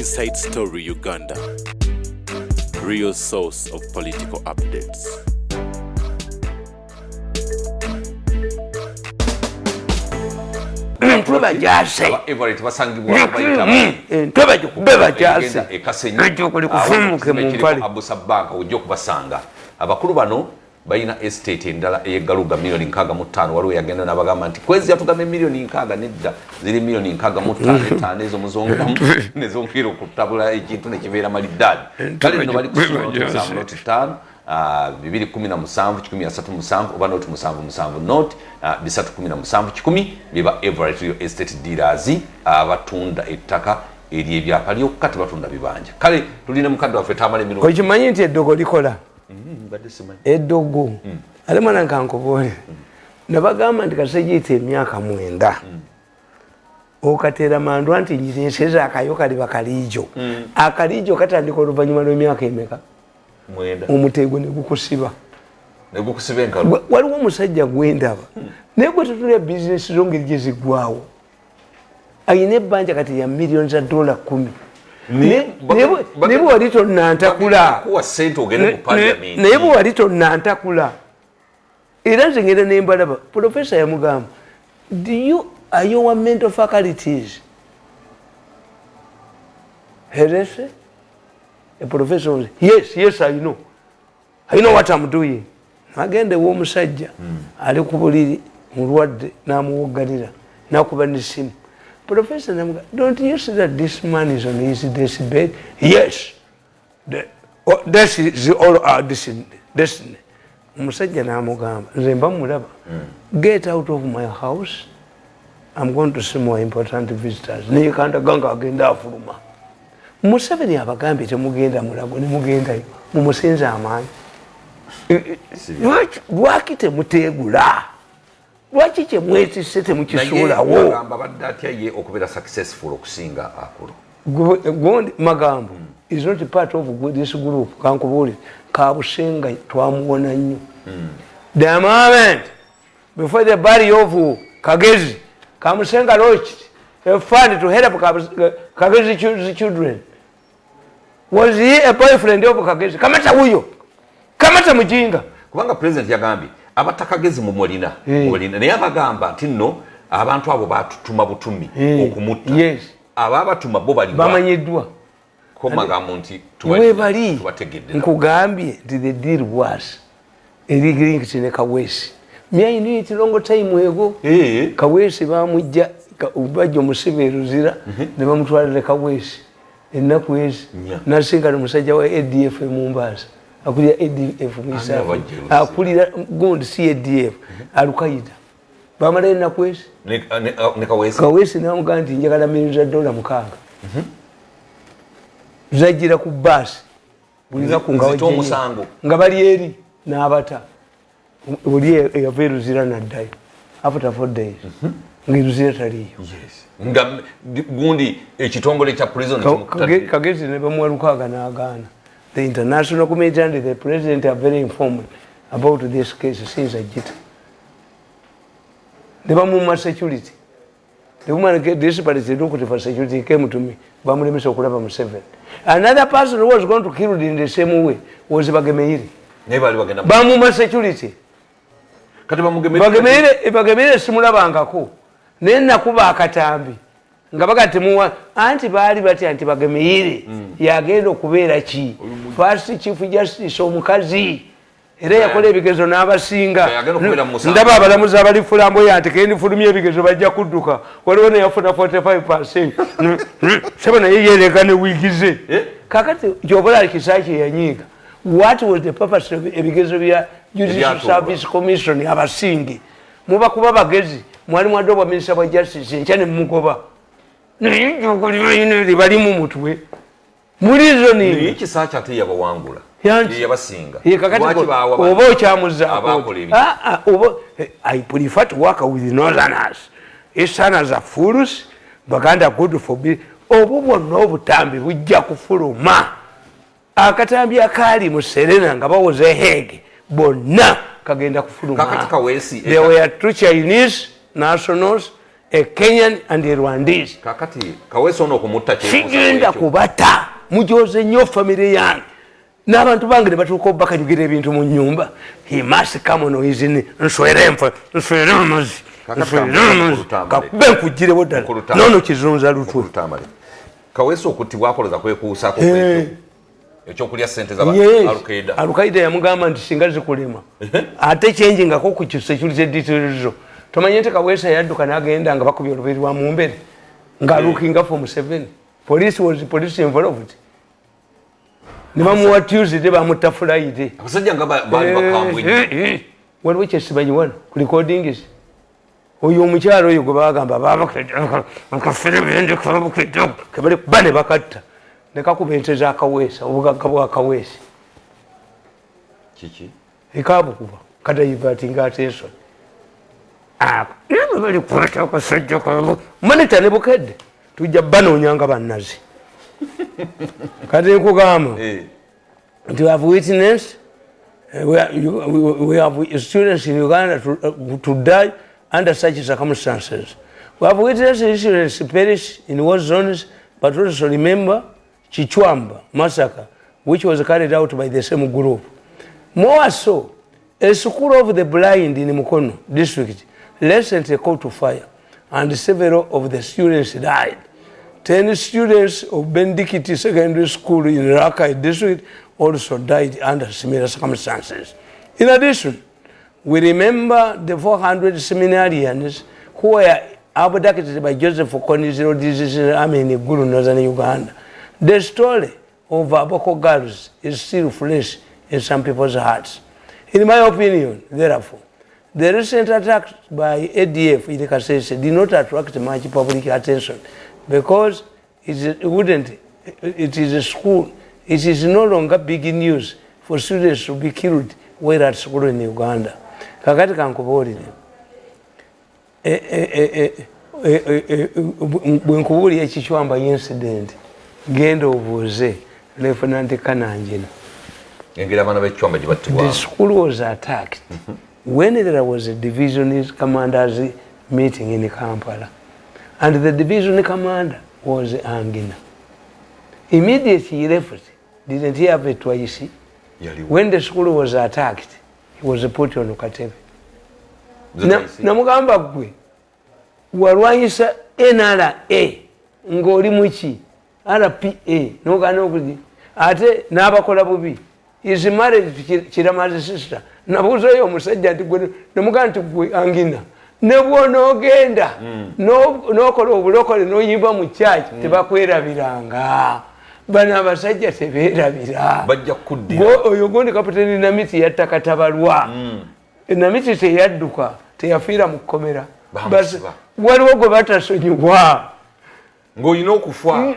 Inside Story Uganda, real source of political updates. Ntuba jase Everett basangibwa abayita ntuba kubeba jase ekyo kuli kufumuke mu mpale abusa banka ujjo kubasanga abakulu bano bayina estate endala eyegaluga milioni 65 waliwo yagenda nabagamba nti kwezi yatugame milioni 60 nedda ziri milioni 65 ezo muzonga nezongero kutabula ekintu nekibeera malidadi kale no bali kusoma noti 5 217 137 oba noti 77 noti 317 10 biba Everett Real Estate Dealers abatunda ettaka eri ebyapa lyokka tebatunda bibanja kale tulina mukadde waffe Tamale Mirundi okimanyi nti eddogo likola eddogo ale mwana nkankubole nabagamba nti kasejiyita emyaka 9 okatera mandwa nti njireseza akayo kali bakalijo akalijo katandika oluvannyuma lw'emyaka emeka omutego negukusiba enkalu waliwo omusajja gwendaba naye gwe tutulya bizinesi zongeri gye ziggwawo ayina ebbanja kati ya miliyoni za $10 naye bwe wali tonnantakula naye bwe wali tonnantakula era nze ngenda nembalaba profesa yamugamba are you a mental faculties herese a professor was, yes I know what I'm doing agende w'omusajja ali ku buliri mulwadde n'amuwoggalira n'akuba n'essimu professor namuga don't you see that this man is on his deathbed yes this is all our destiny omusajja n'amugamba nze mba mulaba get out of my house I'm going to see more important visitors naye kandaganga agenda afuluma Museveni abagambye temugenda mulago ne mugendayo mumusinza amaanyi lwaki temuteegula lwaki kyemwetisse temukisuulawo agamba badde atya ye okubeera successful okusinga akulu gondi magambo is not part of this group kankubuulire kabusenga twamuwona nnyo the moment before the burial of Kagezi Kamusenga launched a fund to help Kagezi children. Was he a boyfriend of Kagezi? Kamata huyo. Kamata mujinga. Kubanga president yagambye abatakagezi mu molina. Naye abagamba nti nno abantu abo batutuma butumi okumutta. Yes. Ababatuma bo bali bamanyiddwa. Ko magambo nti tubategedde. Nkugambye nti the deal was erigirink ne Kawesi. Myai ni tilongo time ego Kawesi bamujja ubajja omusibeeruzira ne bamutwalira Kawesi ennaku ezi nasinga omusajja wa ADF mu Mbaasa akulira ADF mu Isaafu akulira gondi si ADF Al-Qaeda bamala ennaku ezi ne Kawesi namugamba nti njagala milioni za $6 zajjira ku baasi buli lunaku nga bali eri n'abata oli yaveeruzira naddayo after 4 days ngiruzira taliyo nga gundi ekitongole kya prison Kagezi ne bamwalukaga n'agaana the international community and the president are very informed about this case since ajita ne bamuma security the woman get desperate to look for security came to me bamulemesa okulaba mu 7 another person who was going to kill in the same way was Bagemeire ne bali bagenda bamuma security kati bamugemeire simulabangako naye nakuba akatambi nga bagati muwa anti baali bati anti Bagemeire yagenda okubeera ki first chief justice omukazi era yakola ebigezo n'abasinga ndaba abalamuzi abali fulambo yanti kendi fulumye ebigezo bajja kudduka waliwo ne yafuna 45% saba naye yereka ne wigize kakati gyobola kisaki yanyiga what was the purpose of ebigezo bya Judicial Service Commission abasingi muba kuba bagezi mwali mwadobwa minister wa justice nchane mugoba ne bali mu mutwe mulizo ni iki sacha ate yabawangula yabasinga kakati oba okyamuza oba I prefer to work with northerners easterners are fools baganda good for be obo n'obutambi bujja kufuluma akatambi akali mu Serena nga bawoze hege bonna kagenda kufuluma kakati Kawesi there were 2 Chinese nationals a Kenyan and a Rwandese. Kakati Kaweso no kumutta kigenda kubata mujoze nnyo family yange n'abantu bange ne batuuka bakanyugira ebintu mu nyumba. He must come on his nswere amazi kakube nkugirewo ddala nono kizunza lutwe. Kaweso okuttibwa akoloza kwekuusaako ekyokulya ssente za Al-Qaeda yamugamba nti singa zikulema ate kyenjingako ku security details. Tomanye nti Kaweso yadduka n'agenda nga bakubye olubiri lwa mu mbere nga looking for Museveni. Police involved. Nimamuwa Tuesday bamutta Friday. Abasajja nga bali bakambwe. Waliwo kyesibanyiwano ku recordings. Oyo omukyalo oyo gwe bagamba bali bane bakatta ne kakuba ente za Kaweesa obugagga bwa Kaweesa. Kiki? Ekabukuba kadayibati ng'ateeso. Bali kwata akasajja kaabo manita ne bukedde tujja banoonyanga bannazi. Kati nkugamba nti we have witnessed we have students in Uganda to die under such circumstances. We have witnessed students perish in war zones, but also remember Chichwamba massacre, which was carried out by the same group. More so, a school of the blind in Mukono district recently caught to fire, and several of the students died. 10 students of Bendikiti Secondary School in Rakai district also died under similar circumstances. In addition, we remember the 400 seminarians who were abducted by Joseph Kony Zero Disease Army in Gulu, northern Uganda. The story of Aboko girls is still fresh in some people's hearts. In my opinion, therefore, the recent attacks by ADF in Kasese did not attract much public attention because it is a school. It is no longer big news for students to be killed while at school in Uganda. Kakati kankubuulire bwe nkubuulira ekichwamba incident genda obuuze Lieutenant Kananjina. The school was attacked when there was a division commanders meeting in Kampala, and the division commander was Angina. Immediately he left. Didn't he have it twice? When the school was attacked, he was put on Katebe. Namugamba gwe walwanyisa NRA ng'oli muki RPA n'ogaana okuli ate n'abakola bubi is married Kiramazi sister. Nabuuzayo omusajja nti gwe namugamba nti gwe Angina ne bw'onoogenda n'okola obulokole n'oyimba mu church tebakwerabiranga. Bana abasajja tebeerabira bajja kuddira oyo gondi kapiteni Namiti yatta Katabalwa. Namiti teyadduka teyafiira mu kkomera waliwo gwe batasonyiwa ng'olina okufa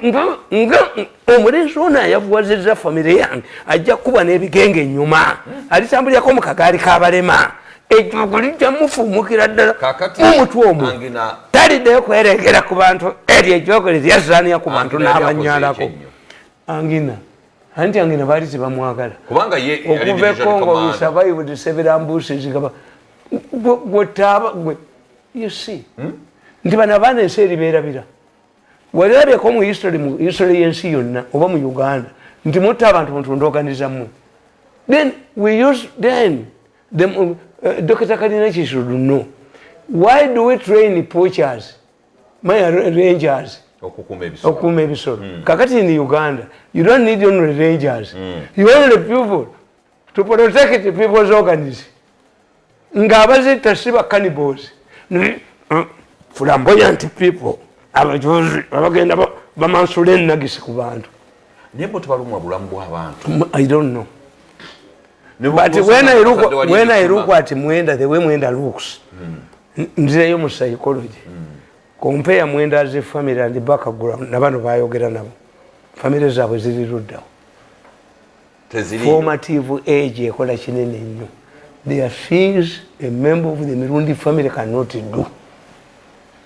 nga omulenzi ono ayavuwazizza famire yange ajja kuba n'ebigenge ennyuma alitambulyako mu kagaali k'abalema ejjogo lijja mufuumukira ddala omutwe omwo taliddeyo kweregera ku bantu eryo ejjogo liryazaaniya ku bantu n'abanyalako. Angina anti Angina baali tebamwagala kubanga ye okuva e Congo we survived several ambushes gaba gwetaba gwe you see nti bano abaana ensi eribeerabira walirabyeko mu history y'ensi yonna oba mu Uganda nti mutta abantu mutundaoganiza mmwe then we use then the Dr. Kadinachi should know why do we train poachers rangers okukuma ebisolo. Kakati in Uganda you don't need only rangers, you only people to protect the people's organisms. Ngabazita siba cannibals flamboyant people abajozi abagenda bamansula ennagisi ku bantu nebo tebalumwa bulamu bw'abantu. I don't know. But when I look at Mwenda, the way Mwenda looks, nzireyo mu psychology. Compare Mwenda as a family and the background, nabano bayogera nabo. Family zaabwe ziri luddawo. Formative age ekola kinene nnyo. There are things a member of the Mirundi family cannot do.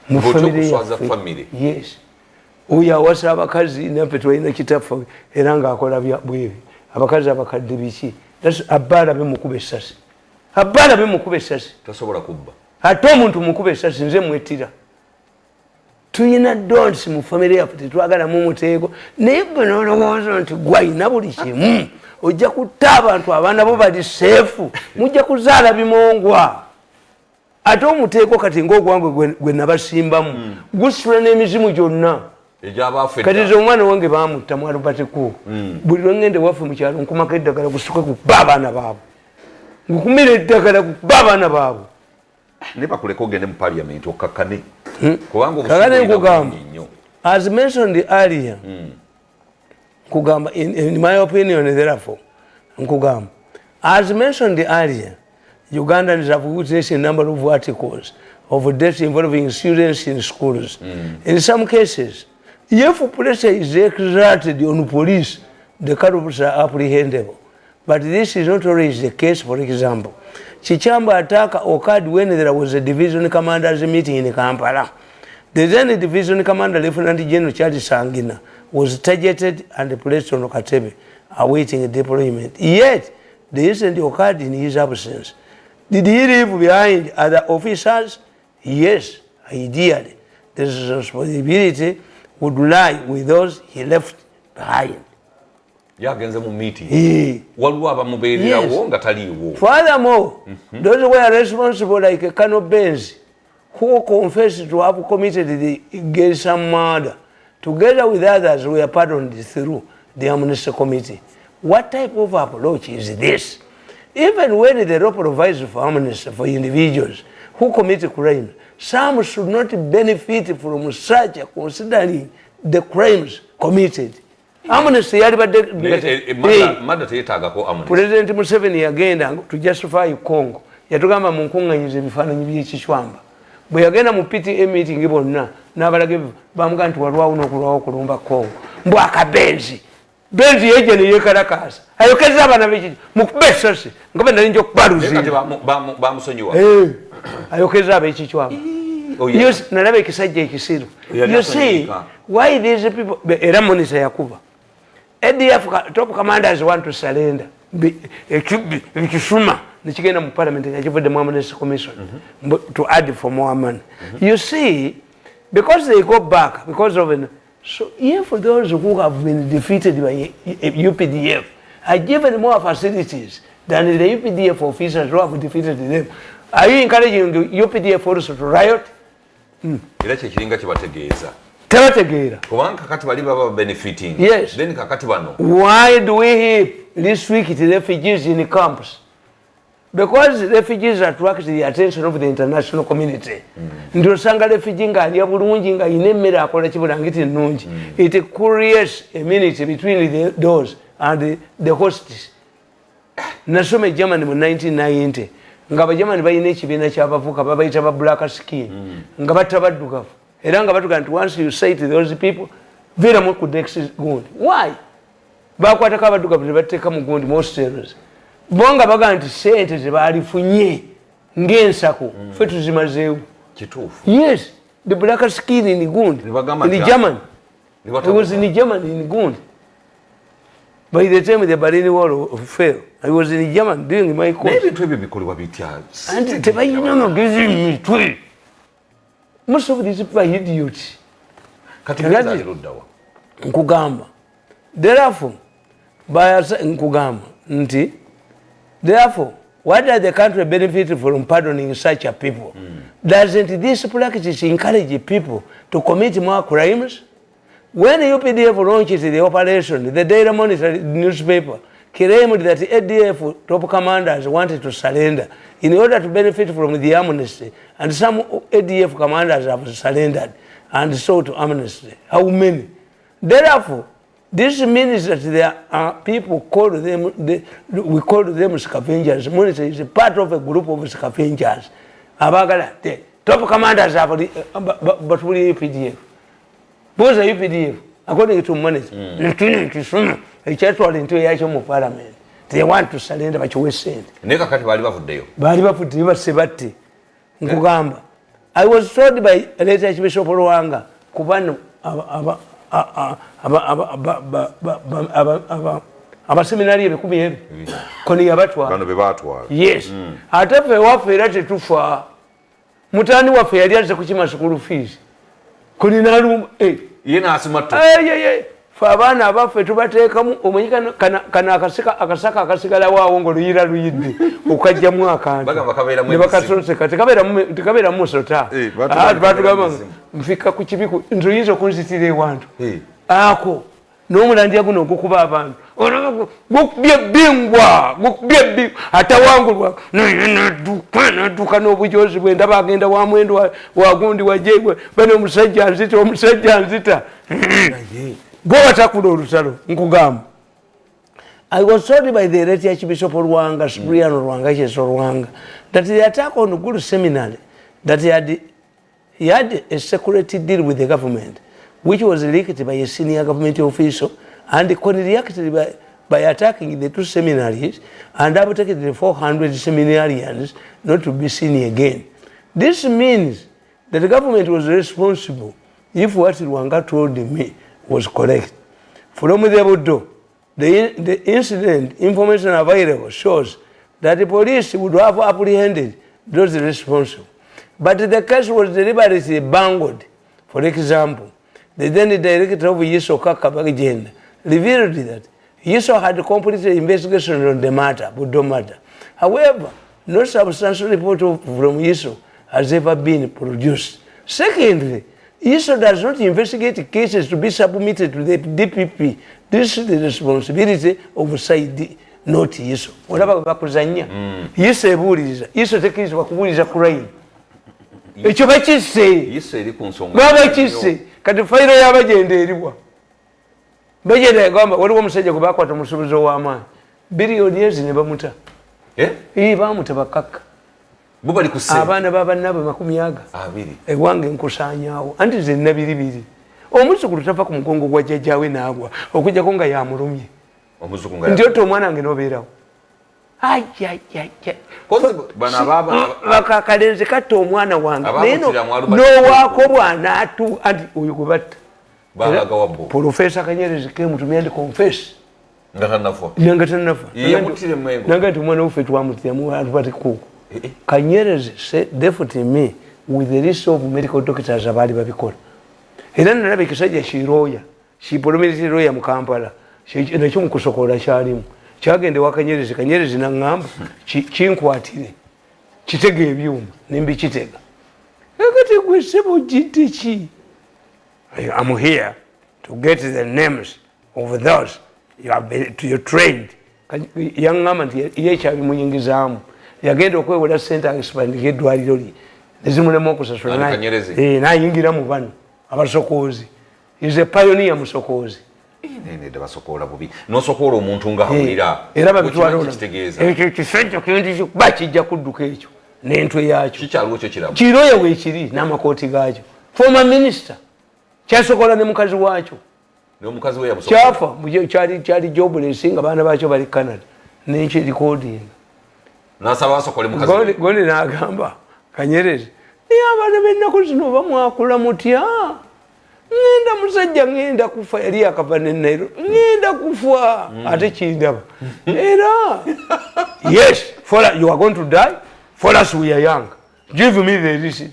Mu family. Yes. Oyo awasa abakazi naffe twalina kitaffe era ng'akola bwebi. Abakazi abakadde biki. Abbaala bemukuba essasi. Abbaala bemukuba essasi. Tasobola kubba. Ate omuntu mukuba essasi nze mwetira. tuyina don'ts mu family yaffe tetwagala mu muteeko naye gwe n'olowooza nti gwayina buli kimu ojja kutta abantu abaana bo bali seefu mujja kuzaala bimongwa ate omuteeko kati ng'ogwange gwe nabasimbamu gusula n'emizimu gyonna kati ze omwana wange bamutta mu alubatiko buli lwengende waffe mu kyalo nkumako eddagala gusuke kuba abaana baabwe ngukumira eddagala kuba abaana baabwe ne bakuleka ogende mu parliament okakkane kakane nkugamba as mentioned earlier nkugamba in my opinion therefore nkugamba as mentioned earlier Ugandans have witnessed a number of articles of deaths involving students in schools. In some cases, if pressure is exerted on police, the culprits are apprehendable. But this is not always the case. For example, Chichamba attack occurred when there was a division commanders meeting in Kampala. The then division commander, Lieutenant General Charles Sangina, was targeted and placed on Okatebe, awaiting deployment. Yet, the incident occurred in his absence. Did he leave behind other officers? Yes, he did. The responsibility would lie with those he left behind. Yagenze mu meeting. Waliwo abamubeererawo nga taliiwo. Furthermore, those who were responsible like Colonel Benz, who confessed to have committed the Gersham murder, together with others were pardoned through the Amnesty Committee. What type of approach is this? Even when the law provides for amnesty for individuals who commit crimes, some should not benefit from such considering the crimes committed. Amnesty President Museveni yagenda to justify Congo. Yatugamba mu nkunganyiza ebifaananyi by'ekicwamba. Bwe yagenda mu PTA meeting bonna n'abalage bamugamba nti walwawo n'okulwawo okulumba Congo. Mbw akabenzi. Benzi yeje ne yekalakasa. Ayokeza abana b'ekiti mukube essasi nga bwe nali nja okubaluzira. Bamusonyiwa. Ayokeza ab'ekicwamba. Yes, nalaba ekisajja ekisiru. You see, why these people era monisa yakuba. ADF top commanders want to surrender. Ekisuma nikigenda mu parliament yakivudde mu Amnesty Commission to add for more money. You see, because they go back because of so if those who have been defeated by UPDF are given more facilities than the UPDF officers who have defeated them, are you encouraging the UPDF also to riot? Era kyekiringa kibategeeza. Tebategeera. Kubanga kakati bali baba benefiting. Yes. Then kakati bano. Why do we heap this week the refugees in the camps? Because refugees attract the attention of the international community. Ndio sanga refugee nga ali bulungi nga inemmera akola kibulangiti nnungi. It creates a minute between those and the hosts. Nasome Germany mu 1990 nga Germany bayina ekibiina ky'abavuka babayita ba black skin nga batabaddugavu era nga batuga nti once you say to those people vira mu ku next gundi. Why? Bakwatako abaddugavu tebateeka mu gundi most serious. Bonga baga nti sente zebalifunye ng'ensako ffe tuzimazeewo. Kituufu. Yes, the black skin in gundi in Germany. It was in Germany in gundi. By the time the Berlin Wall fell, I was in Germany doing my course. Maybe to be bikolwa bitya. And tebayina magezi mitwe. Most of these people are idiots. Kategeza irudawa. Nkugamba. Therefore, by nkugamba nti therefore, what does the country benefit from pardoning such a people? Doesn't this practice encourage people to commit more crimes? When UPDF launched the operation, the Daily Monitor newspaper claimed that ADF top commanders wanted to surrender in order to benefit from the amnesty, and some ADF commanders have surrendered and sought amnesty. How many? Therefore, this means that there are people called them, we call them scavengers. Monitor is a part of a group of scavengers. The top commanders have, but we UPDF. Both are UPDF, according to Monitor. Into a parliament. They want to surrender, but you sent. Neka kati bali bavuddeyo. Bali bavuddeyo basebatti. Nkugamba. I was told by late Archbishop Ruwanga kubano abaseminari ebikumi ebi koni yabatwala. Bano bebatwala. Yes. Ate ffe waffe era tetufa. Mutaani waffe yali azze kukima school fees. kulinalumba yena asimatu abaana abaffe tubateekamu omanyi kana akasaka akasigala waawo ng'oluyira luyidde okajjamu akantu ne bakasonseka tekabeeramu musota batugamba nfika ku kibiku nti oyinza okunzitira ewantu ako n'omulandya guno ogukuba abantu gukubye ebbingwa atawangulwa nadduka n'obujozi bwe ndaba agenda wa mwendo wagundi wajegwe bane omusajja nzita gwe watakula olutalo nkugamba. I was told by the late Archbishop of Rwanga, Cyprian Rwanga, that the attack on Guru Seminary, that he had a security deal with the government, which was leaked by a senior government official, and reacted by attacking the two seminaries and abducted the 400 seminarians not to be seen again. This means that the government was responsible if what Rwanga told me was correct. From the Budo, the incident information available shows that the police would have apprehended those responsible. But the case was deliberately bungled. For example, the then director of Yiso Kakabagenda revealed that Yiso had completed investigation on the matter, Budo matter. However, no substantial report from Yiso has ever been produced. Secondly, Yiso does not investigate cases to be submitted to the DPP. This is the responsibility of Saidi, not Yiso. Whatever bakuzanya, Yiso ebuliza, Yiso tekirizibwa kubuliza crime. Ekyo bakisse. Yiso eri ku nsonga. Bakisse, kati fayiro y'abagenda eriwa. Bagenda egamba waliwo omusajja gwe bakwata omusuubuzi ow'amaanyi. Biliyoni ezi ne bamuta. Bamuta bakakka. Bubali kuse abaana babannaabwe 200 ewange nkusaanyaawo anti nze nina biribiri omuzukulu tava ku mugongo gwa jjajjaawe n'agwa okujjako nga yamulumye nti otta omwana wange n'obeerawo bakakalenzi katta omwana wange naye n'owaakolwa n'atu anti oyo gwe batta Profesa Kanyerezi kemutumya ndi confess nga tannafa nanga nti omwana waffe twamutiramu atupatikuuku Kanyerezi deputy me with the list of medical doctors abali babikola. Era nalaba ekisajja kirooya, kipolomezi looya mu Kampala, nakyo mu kusokola kyalimu. Kyagende wa Kanyerezi, Kanyerezi n'angamba kinkwatire. Kitega ebyuma, nimbi kitega. Ekati gwe sebo jiti ki. I'm here to get the names of those you trained. Yangamba nti yekyabi muyingizaamu. Yagenda okwewola sente agisipandika eddwaliro lye nezimulemu okusasula nayingira mu bano abasokoozi is a pioneer musokoozi basokoola bubi nosokoola omuntu nga awulira era babitwala ekyo kisajja kintu bakijja kudduka ekyo n'entwe yakyo kiroya weekiri n'amakooti gaakyo former minister kyasokoola ne mukazi waakyo kyafa kyali jobless nga baana baakyo bali Canada n'ekyo recording Goli n'agamba Kanyerezi naye abaana b'ennaku zino bamwakula mutya ngenda musajja ngenda kufa yali akava ne Nairobi ngenda kufa ate kindaba era yes you are going to die for us we are young give me the receipt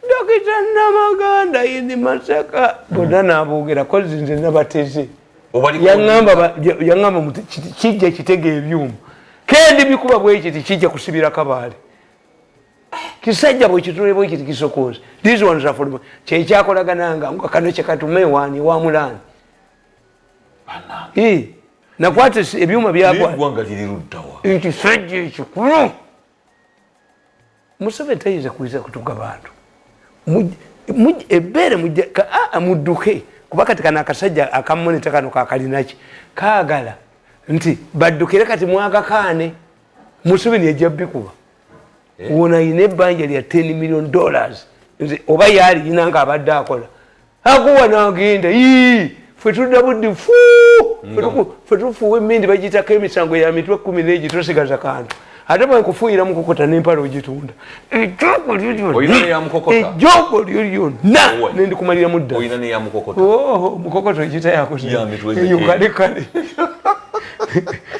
Dokita Namaganda yindi Masaka bonna n'aboogera kozi nze nabateze yangamba kijja kitega ebyuma kendi bikuba bwekiti kijja kusibira kabaale kisajja bwekitule bwekiti kisokoozi these ones are for kyekyakolagananga nga kano kyekatumewaani wamulaani nakwata ebyuma byakisajja ekikulu Museveni tayinza kuyiza kutuga bantu ebbeere mudduke kuba kati kana akasajja akamonita kano kakalinaki kaagala nti baddukire kati mwagakaane Museveni yajja bikuba wona ayina ebbanja lya $10 million nze oba yaali yina nga abadde akola akuwa n'agenda ffe tudda budde ffe tufuuwa emmindi bagiyitako emisango ya mitwe 10 tosigaza kantu ate bwe nkufuuyira mukokota n'empala ogitunda ejjoogo lyo lyonna nendikumaliramu ddala mukokota ogita yakoeyo kale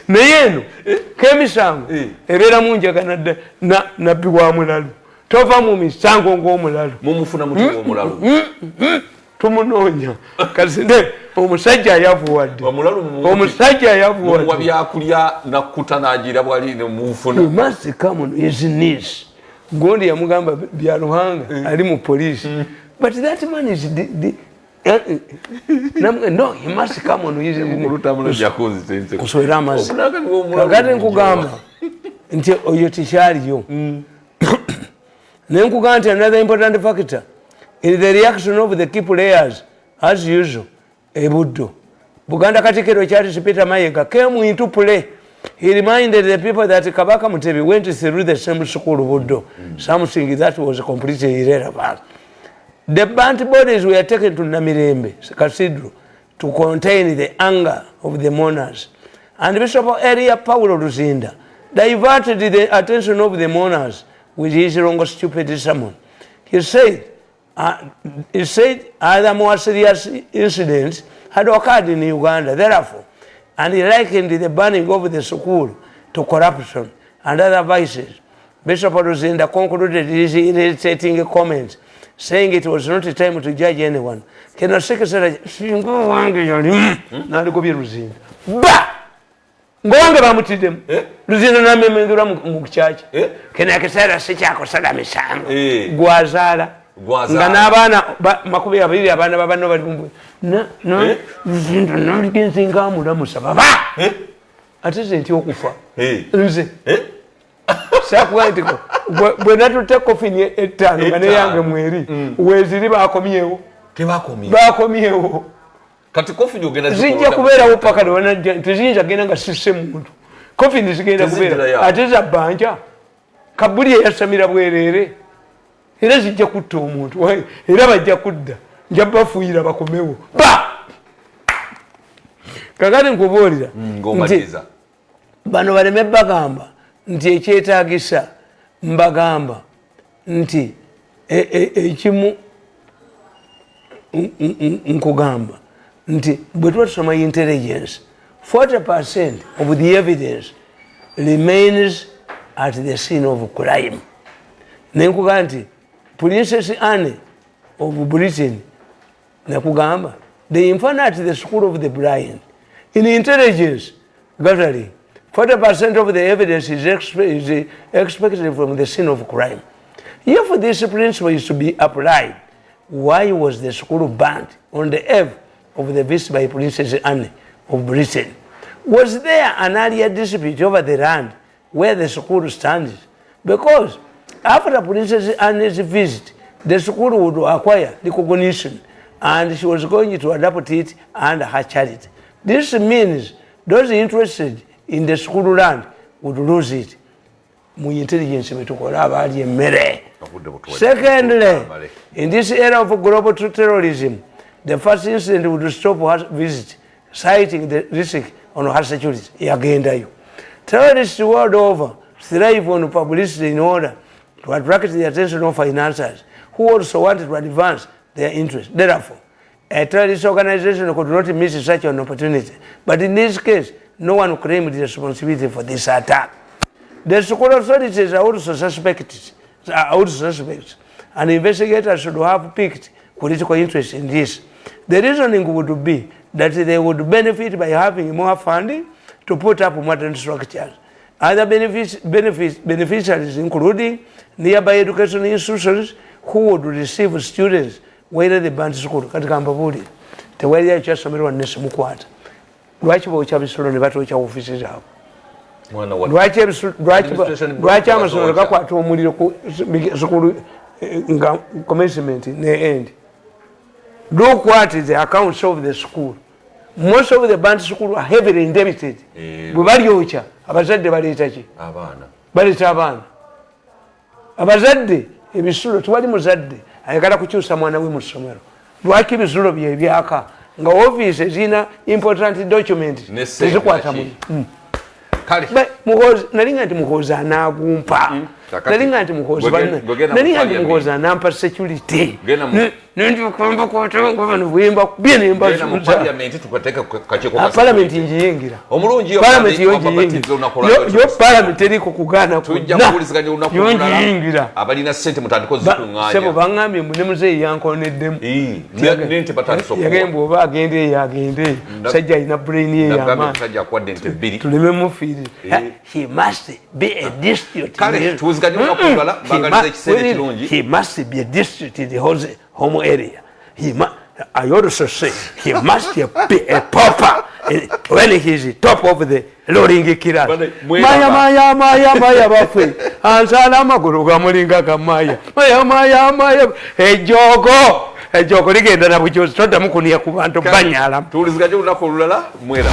naye eno k'emisango ebeera munjaga nabbi wa mulalu tova mu misango ng'omulalu mumufuna muti w'omulalu tumunonya kasinde omusajja yavuwadde omusajja yavuwadde wa byakulya nakuta nagira bwali ne mufuna must come on his knees gondi yamugamba bya Ruhanga ali mu police but that man is no he must come on his knees kuswera amazi kakati nkugamba nti oyo tikyaliyo nenkugamba nti another important factor in the reaction of the key players as usual Buddo Buganda Katikiro Charles Peter Mayiga came into play. He reminded the people that Kabaka Mutebi went through the same school Buddo, something that was completely irrelevant. The burnt bodies were taken to Namirembe Cathedral to contain the anger of the mourners, and Bishop Elia Paulo Luzinda diverted the attention of the mourners with his long stupid sermon. He said other more serious incidents had occurred in Uganda, therefore, and he likened the burning of the school to corruption and other vices. Bishop Luzinda concluded his irritating comments, saying it was not a time to judge anyone. Kena sekesera singo wange yali naliko Luzinda. Ba! Ngwange bamutidemu. Luzinda namemengera mu kuchachi. Kena kesera sichako sada misango. Gwazala. Nga n'abaana makumi abiri abaana babano bali kumbu Luzinda naligenze ngamulamusa baba ate ze nti okufa nze sakuwa ntiko bwe natutte kofini ettano nga neyange mweri weziri bakomyewo bakomyewo kati kofini ogenda zijja kubeerawo paka teziyinza genda nga sisse muntu kofini zigenda kubeera ate za bbanja kabuli eyasamira bwerere era zijja kutta omuntu era bajja kudda nja bafuuyira bakomewo kakati nkubuulira bano baleme bagamba nti ekyetaagisa mbagamba nti ekimu nkugamba nti bwe tuba tusoma intelligence 40% of the evidence remains at the scene of crime. Nenkugamba nti Princess Anne of Britain, nakugamba, they infant at the school of the blind. In intelligence gathering, 40% of the evidence is expected from the scene of crime. If this principle is to be applied, why was the school banned on the eve of the visit by Princess Anne of Britain? Was there an earlier dispute over the land where the school stands? Because after Princess Anne's visit, the school would acquire recognition and she was going to adopt it under her charity. This means those interested in the school land would lose it. Secondly, in this era of global terrorism, the first incident would stop her visit, citing the risk on her security. Terrorists world over thrive on publicity in order to attract the attention of financiers who also wanted to advance their interests. Therefore, a terrorist organization could not miss such an opportunity. But in this case, no one claimed the responsibility for this attack. The school authorities are also suspects, and investigators should have picked political interest in this. The reasoning would be that they would benefit by having more funding to put up modern structures. Other beneficiaries including nearby educational institutions who would receive students whether the band school. Katika mbabuli, tewali ya cha somerwa nesi mukwata. Lwachi bocha bisolo ne batocha offices hapo. Lwachi amasolo gakwata omuliro ku school commencement ne end. Look what is the accounts of the school. Most of the band school are heavily indebted. Bwebali ocha abazadde baleeta ki? Abaana. Baleeta abaana. Abazadde ebisulo tewali muzadde ayagala kukyusa mwana we mu ssomero. Lwaki ebisulo bye byaka nga office zina important document tezikwata mu. Kale. Muhozi nalinga nti muhozi anaagumpa. nalinga nti mukozi banne nalinga nti mukozi anampa security nendikwamba kwatangobano bwemba kubye nemba parliament njiyingira parliament yo parliament eriko kugana yonjiyingira abalina sente mutandiko zikunganya sebo bangambye mune muzeyi yankoneddemu yagenda oba agende yagende sajja alina brain ye yamaani tuleme mufiire he must be a district he must be a district in the home area. I also say he must be a pauper when he is top of the loading killer. Maya bafe ansala amaguru gamulinga kamaya maya ejogo ligenda na bujozi todamu kunia ku bantu banyala tulizigaje unakolulala mwera